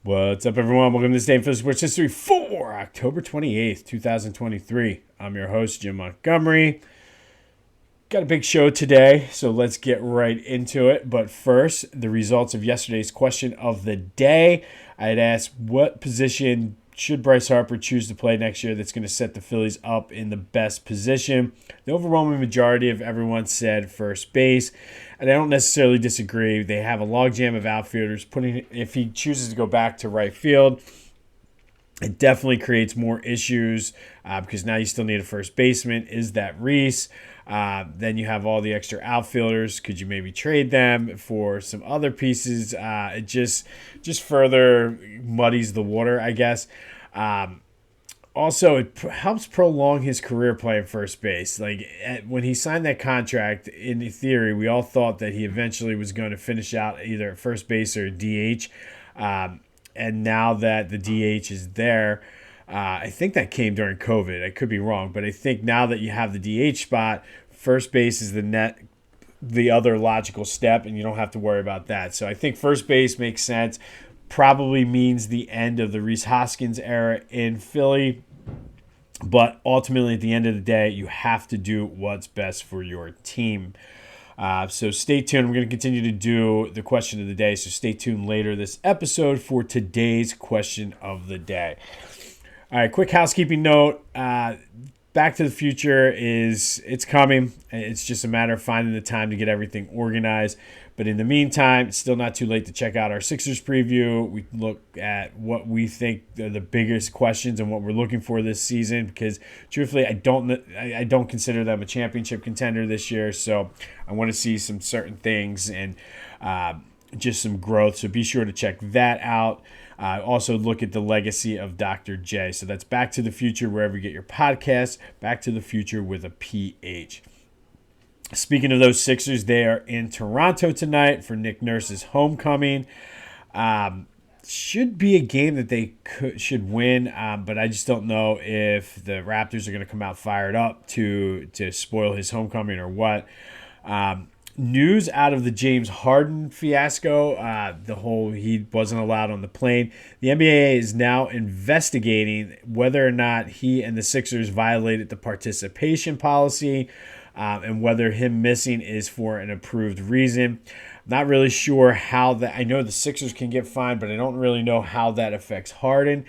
What's up, everyone? Welcome to this day in Philly Sports History for October 28th, 2023. I'm your host, Jim Montgomery. Got a big show today, so let's get right into it. But first, the results of yesterday's question of the day. I had asked, what position should Bryce Harper choose to play next year that's going to set the Phillies up in the best position? The overwhelming majority of everyone said first base, and I don't necessarily disagree. They have a logjam of outfielders. If he chooses to go back to right field, it definitely creates more issues because now you still need a first baseman. Is that Reese? Then you have all the extra outfielders. Could you maybe trade them for some other pieces? It just further muddies the water, I guess. Also, it helps prolong his career playing first base. When he signed that contract, in theory, we all thought that he eventually was going to finish out either at first base or DH. And now that the DH is there, I think that came during COVID. I could be wrong, but I think now that you have the DH spot, first base is the other logical step, and you don't have to worry about that. So I think first base makes sense. Probably means the end of the Rhys Hoskins era in Philly. But ultimately, at the end of the day, you have to do what's best for your team. So stay tuned. We're going to continue to do the question of the day. So stay tuned later this episode for today's question of the day. All right, quick housekeeping note. Back to the Future it's coming. It's just a matter of finding the time to get everything organized. But in the meantime, it's still not too late to check out our Sixers preview. We look at what we think are the biggest questions and what we're looking for this season. Because truthfully, I don't consider them a championship contender this year. So I want to see some certain things and just some growth. So be sure to check that out. Also look at the legacy of Dr. J. So that's Back to the Future wherever you get your podcasts. Back to the Future with a PH. Speaking of those Sixers, they are in Toronto tonight for Nick Nurse's homecoming. Should be a game that they should win, but I just don't know if the Raptors are going to come out fired up to spoil his homecoming or what. News out of the James Harden fiasco, he wasn't allowed on the plane. The NBA is now investigating whether or not he and the Sixers violated the participation policy. And whether him missing is for an approved reason. Not really sure how that. I know the Sixers can get fined, but I don't really know how that affects Harden.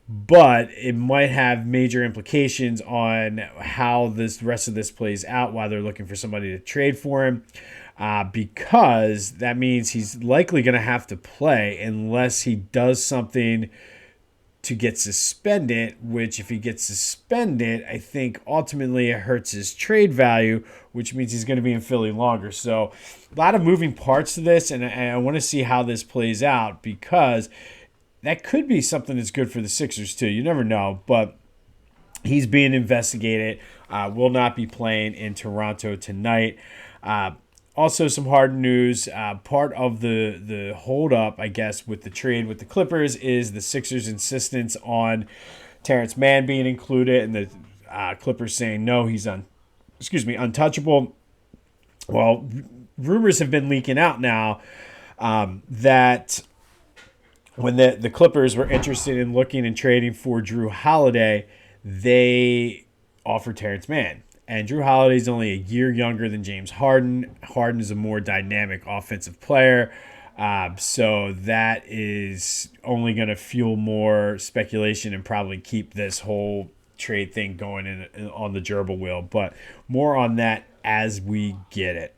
But it might have major implications on how the rest of this plays out while they're looking for somebody to trade for him. Because that means he's likely going to have to play unless he does something to get suspended, which if he gets suspended, I think ultimately it hurts his trade value, which means he's going to be in Philly longer. So a lot of moving parts to this, and I want to see how this plays out because that could be something that's good for the Sixers too. You never know, but he's being investigated. Will not be playing in Toronto tonight. Also, some hard news. Part of the holdup, I guess, with the trade with the Clippers is the Sixers' insistence on Terrence Mann being included, and the Clippers saying no, he's untouchable. Well, rumors have been leaking out now that when the Clippers were interested in looking and trading for Drew Holiday, they offered Terrence Mann. And Drew Holiday is only a year younger than James Harden. Harden is a more dynamic offensive player. So that is only going to fuel more speculation and probably keep this whole trade thing going on the gerbil wheel. But more on that as we get it.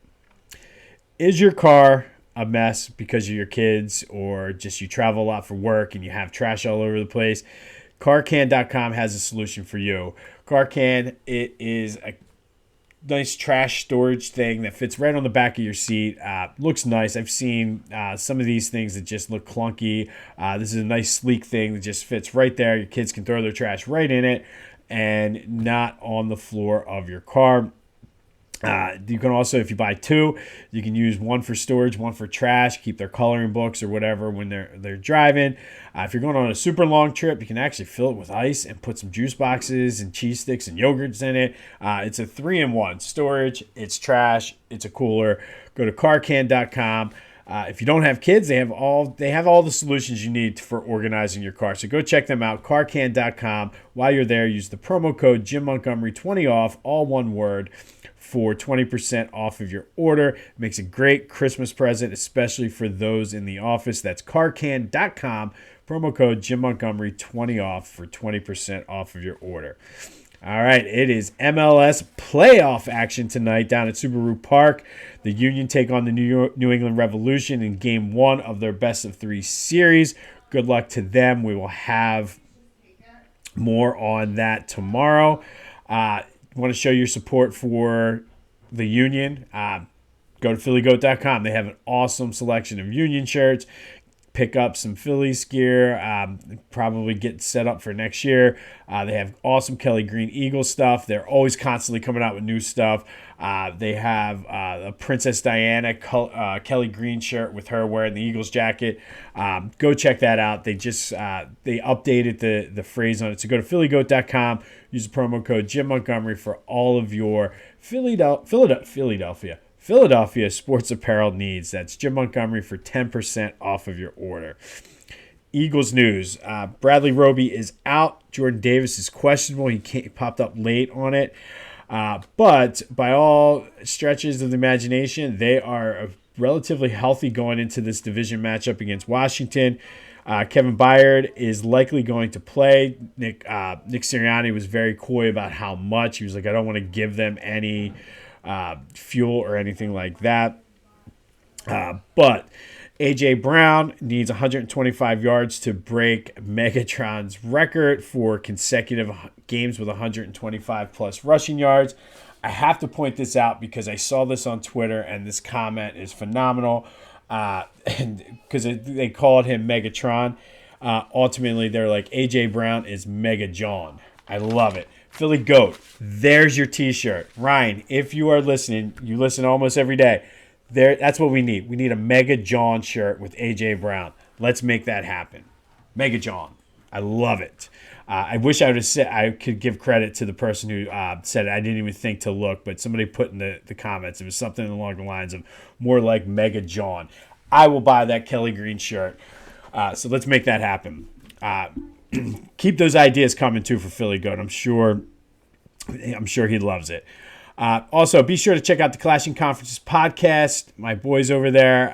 Is your car a mess because of your kids or just you travel a lot for work and you have trash all over the place? Carcan.com has a solution for you. Carcan, it is a nice trash storage thing that fits right on the back of your seat. Looks nice. I've seen some of these things that just look clunky. This is a nice sleek thing that just fits right there. Your kids can throw their trash right in it and not on the floor of your car. You can also, if you buy two, you can use one for storage, one for trash, keep their coloring books or whatever when they're driving. If you're going on a super long trip, you can actually fill it with ice and put some juice boxes and cheese sticks and yogurts in it. It's a 3-in-1 storage. It's trash. It's a cooler. Go to carcan.com. If you don't have kids, they have all the solutions you need for organizing your car. So go check them out, carcan.com. While you're there, use the promo code Jim Montgomery 20 off, all one word, for 20% off of your order. Makes a great Christmas present, especially for those in the office. That's carcan.com, promo code Jim Montgomery 20 off for 20% off of your order. All right, it is MLS playoff action tonight down at Subaru Park. The Union take on the New England Revolution in Game 1 of their best-of-3 series. Good luck to them. We will have more on that tomorrow. Want to show your support for the Union? Go to phillygoat.com. They have an awesome selection of Union shirts. Pick up some Phillies gear, probably get set up for next year. They have awesome Kelly Green Eagle stuff. They're always constantly coming out with new stuff. They have a Princess Diana Kelly Green shirt with her wearing the Eagles jacket. Go check that out. They just they updated the phrase on it. So go to phillygoat.com. Use the promo code Jim Montgomery for all of your Philadelphia sports apparel needs. That's Jim Montgomery for 10% off of your order. Eagles news. Bradley Roby is out. Jordan Davis is questionable. He popped up late on it. But by all stretches of the imagination, they are relatively healthy going into this division matchup against Washington. Kevin Byard is likely going to play. Nick Sirianni was very coy about how much. He was like, I don't want to give them any fuel or anything like that. But A.J. Brown needs 125 yards to break Megatron's record for consecutive games with 125-plus rushing yards. I have to point this out because I saw this on Twitter, and this comment is phenomenal. And because they called him Megatron. Ultimately, they're like, A.J. Brown is Mega John. I love it. Philly Goat, there's your T-shirt. Ryan, if you are listening, you listen almost every day. That's what we need. We need a Mega John shirt with A.J. Brown. Let's make that happen. Mega John. I love it. I wish I would have said I could give credit to the person who said it. I didn't even think to look, but somebody put in the comments. It was something along the lines of more like Mega John. I will buy that Kelly Green shirt. So let's make that happen. Keep those ideas coming too for Philly Goat. I'm sure he loves it. Also, be sure to check out the Clashing Conferences podcast. My boys over there.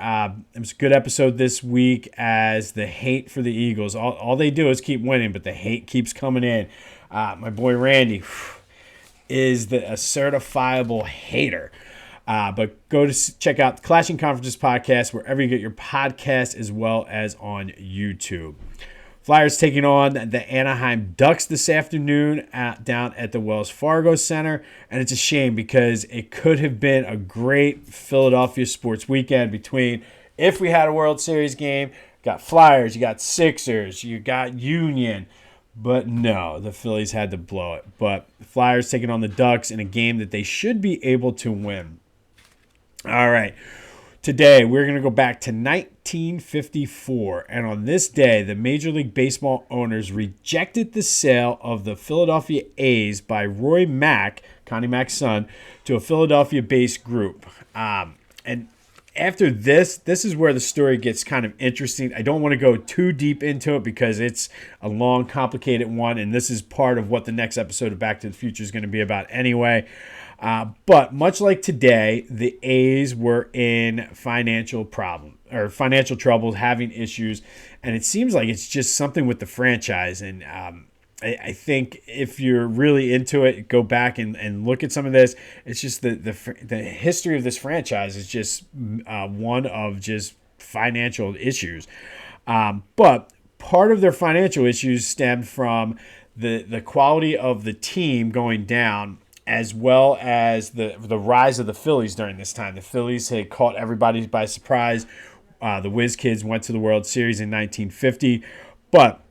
It was a good episode this week as the hate for the Eagles. All they do is keep winning, but the hate keeps coming in. My boy Randy is a certifiable hater. But go to check out the Clashing Conferences podcast wherever you get your podcast, as well as on YouTube. Flyers taking on the Anaheim Ducks this afternoon down at the Wells Fargo Center. And it's a shame because it could have been a great Philadelphia sports weekend between, if we had a World Series game, you got Flyers, you got Sixers, you got Union. But no, the Phillies had to blow it. But the Flyers taking on the Ducks in a game that they should be able to win. All right. Today, we're going to go back to 1954, and on this day, the Major League Baseball owners rejected the sale of the Philadelphia A's by Roy Mack, Connie Mack's son, to a Philadelphia-based group. And after this is where the story gets kind of interesting. I don't want to go too deep into it because it's a long, complicated one, and this is part of what the next episode of Back to the Future is going to be about anyway. But much like today, the A's were in financial troubles, having issues, and it seems like it's just something with the franchise. And I think if you're really into it, go back and look at some of this. It's just the history of this franchise is just one of just financial issues. But part of their financial issues stemmed from the quality of the team going down, as well as the rise of the Phillies during this time. The Phillies had caught everybody by surprise. The Whiz Kids went to the World Series in 1950, but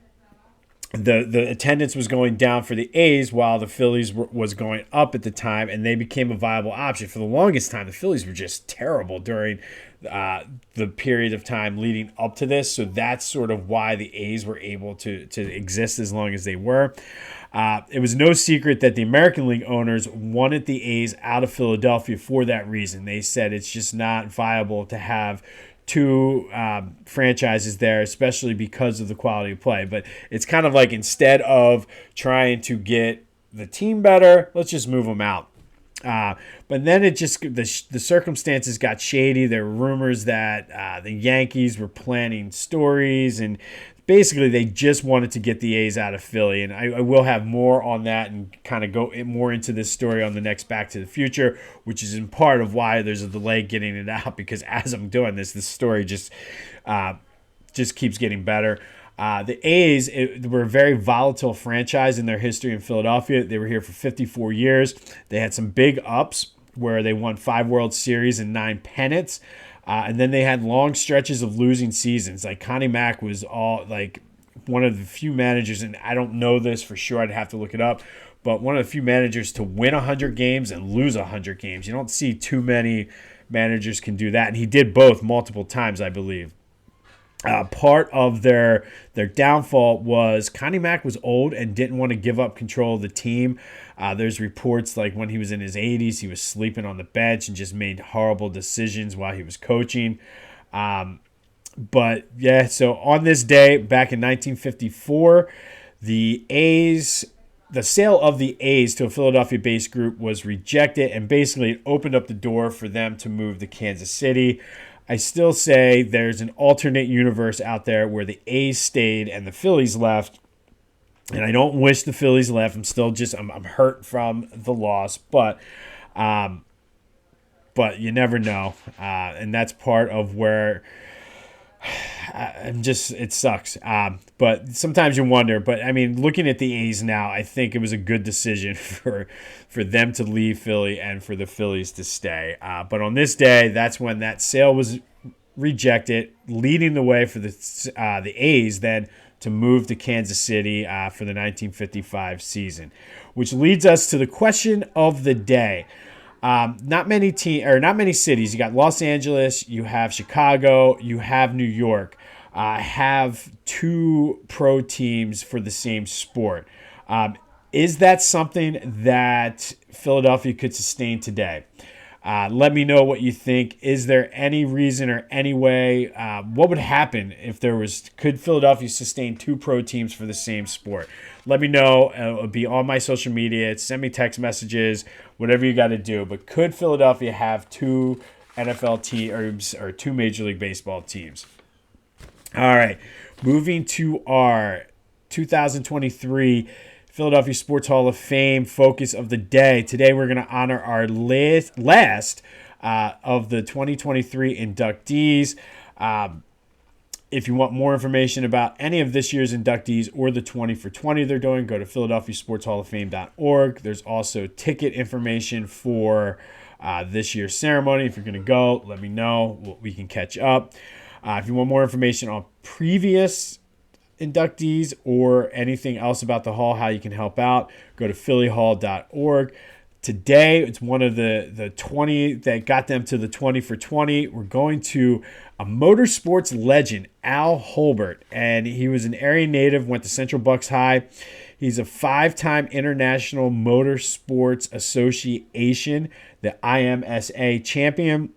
the attendance was going down for the A's while the Phillies was going up at the time, and they became a viable option. For the longest time, the Phillies were just terrible during the period of time leading up to this, so that's sort of why the A's were able to exist as long as they were. It was no secret that the American League owners wanted the A's out of Philadelphia for that reason. They said it's just not viable to have two franchises there, especially because of the quality of play. But it's kind of like instead of trying to get the team better, let's just move them out. But then the circumstances got shady. There were rumors that the Yankees were planning stories, and basically they just wanted to get the A's out of Philly. And I will have more on that and kind of go more into this story on the next Back to the Future, which is in part of why there's a delay getting it out, because as I'm doing this story just keeps getting better. The A's were a very volatile franchise in their history in Philadelphia. They were here for 54 years. They had some big ups where they won 5 World Series and 9 pennants. And then they had long stretches of losing seasons. Like Connie Mack was one of the few managers, and I don't know this for sure, I'd have to look it up, but one of the few managers to win 100 games and lose 100 games. You don't see too many managers can do that. And he did both multiple times, I believe. Part of their downfall was Connie Mack was old and didn't want to give up control of the team. There's reports like when he was in his 80s, he was sleeping on the bench and just made horrible decisions while he was coaching. But yeah, so on this day, back in 1954, the sale of the A's to a Philadelphia-based group was rejected, and basically it opened up the door for them to move to Kansas City. I still say there's an alternate universe out there where the A's stayed and the Phillies left. And I don't wish the Phillies left. I'm hurt from the loss, but you never know. And that's part of where it sucks. But sometimes you wonder. But I mean, looking at the A's now, I think it was a good decision for them to leave Philly and for the Phillies to stay. But on this day, that's when that sale was rejected, leading the way for the A's then to move to Kansas City for the 1955 season, which leads us to the question of the day. Not many cities. You got Los Angeles, you have Chicago, you have New York. Have 2 pro teams for the same sport. Is that something that Philadelphia could sustain today? Let me know what you think. Is there any reason or any way? What would happen if could Philadelphia sustain 2 pro teams for the same sport? Let me know. It'll be on my social media. Send me text messages, whatever you got to do. But could Philadelphia have 2 NFL teams or 2 Major League Baseball teams? All right, moving to our 2023 Philadelphia Sports Hall of Fame focus of the day. Today we're going to honor our last of the 2023 inductees. If you want more information about any of this year's inductees or the 20 for 20 they're doing, go to philadelphiasportshalloffame.org. There's also ticket information for this year's ceremony. If you're going to go, let me know. We can catch up. If you want more information on previous inductees or anything else about the hall, how you can help out, go to phillyhall.org. Today, it's one of the 20 that got them to the 20 for 20. We're going to a motorsports legend, Al Holbert, and he was an area native, went to Central Bucks High. He's a 5-time International Motorsports Association, the IMSA champion.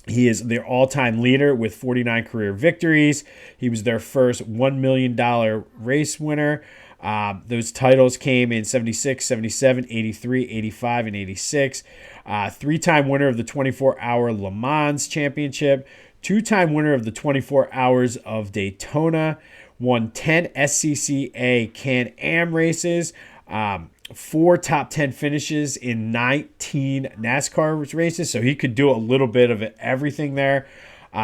He is their all-time leader with 49 career victories. He was their first $1 million race winner. Those titles came in 76, 77, 83, 85, and 86. 3-time winner of the 24-hour Le Mans Championship. 2-time winner of the 24 Hours of Daytona. Won 10 SCCA Can-Am races. 4 top 10 finishes in 19 NASCAR races, so he could do a little bit of everything there.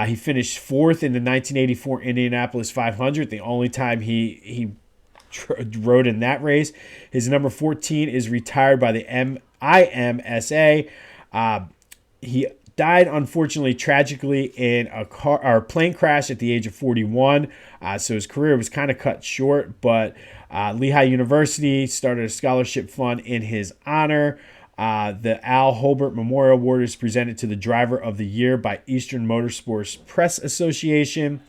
He finished 4th in the 1984 Indianapolis 500, the only time he rode in that race. His number 14 is retired by the IMSA. He died, unfortunately, tragically in a plane crash at the age of 41, so his career was kind of cut short, but Lehigh University started a scholarship fund in his honor. The Al Holbert Memorial Award is presented to the Driver of the Year by Eastern Motorsports Press Association.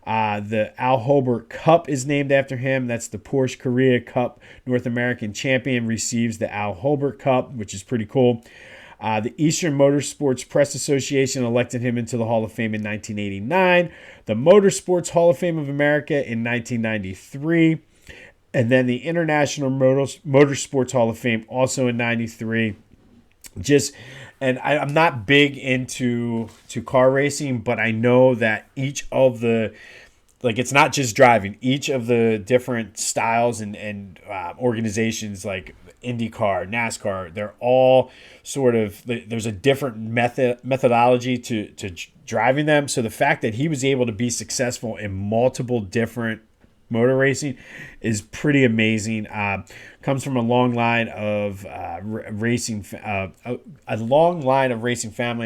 The Al Holbert Cup is named after him. That's the Porsche Korea Cup North American champion receives the Al Holbert Cup, which is pretty cool. The Eastern Motorsports Press Association elected him into the Hall of Fame in 1989. The Motorsports Hall of Fame of America in 1993. And then the International Motorsports Hall of Fame also in 93. I'm not big into car racing, but I know that each of the, like, it's not just driving. Each of the different styles and organizations like IndyCar, NASCAR, they're all sort of, there's a different methodology to driving them. So the fact that he was able to be successful in multiple different motor racing is pretty amazing. Comes from a long line of racing family.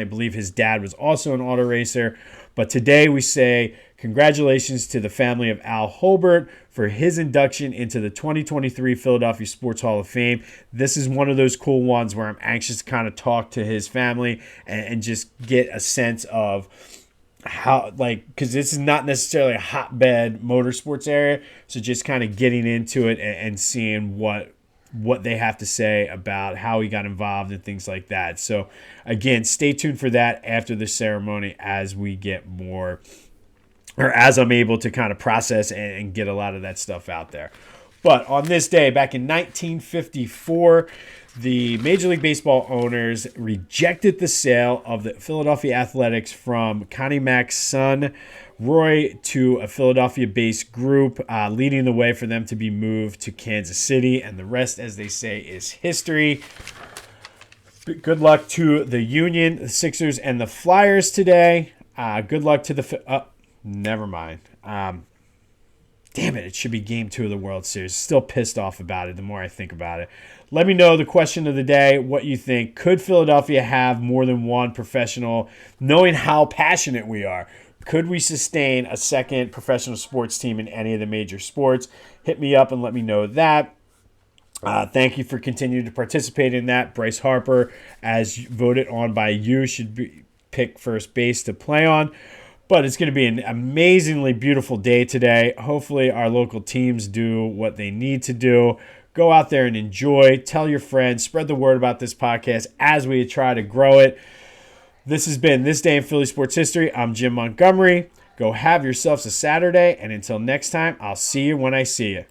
I believe his dad was also an auto racer. But today we say congratulations to the family of Al Holbert for his induction into the 2023 Philadelphia Sports Hall of Fame. This is one of those cool ones where I'm anxious to kind of talk to his family and just get a sense of how, like, because this is not necessarily a hotbed motorsports area, so just kind of getting into it and seeing what they have to say about how he got involved and things like that. So again, stay tuned for that after the ceremony as we get more, or as I'm able to kind of process and get a lot of that stuff out there. But on this day, back in 1954, the Major League Baseball owners rejected the sale of the Philadelphia Athletics from Connie Mack's son, Roy, to a Philadelphia-based group, leading the way for them to be moved to Kansas City. And the rest, as they say, is history. Good luck to the Union, the Sixers, and the Flyers today. Good luck to the... never mind. Damn it should be Game 2 of the World Series. Still pissed off about it the more I think about it. Let me know the question of the day, what you think. Could Philadelphia have more than one professional, knowing how passionate we are? Could we sustain a second professional sports team in any of the major sports? Hit me up and let me know that. Thank you for continuing to participate in that. Bryce Harper, as voted on by you, should be picked first base to play on. But it's going to be an amazingly beautiful day today. Hopefully our local teams do what they need to do. Go out there and enjoy. Tell your friends. Spread the word about this podcast as we try to grow it. This has been This Day in Philly Sports History. I'm Jim Montgomery. Go have yourselves a Saturday. And until next time, I'll see you when I see you.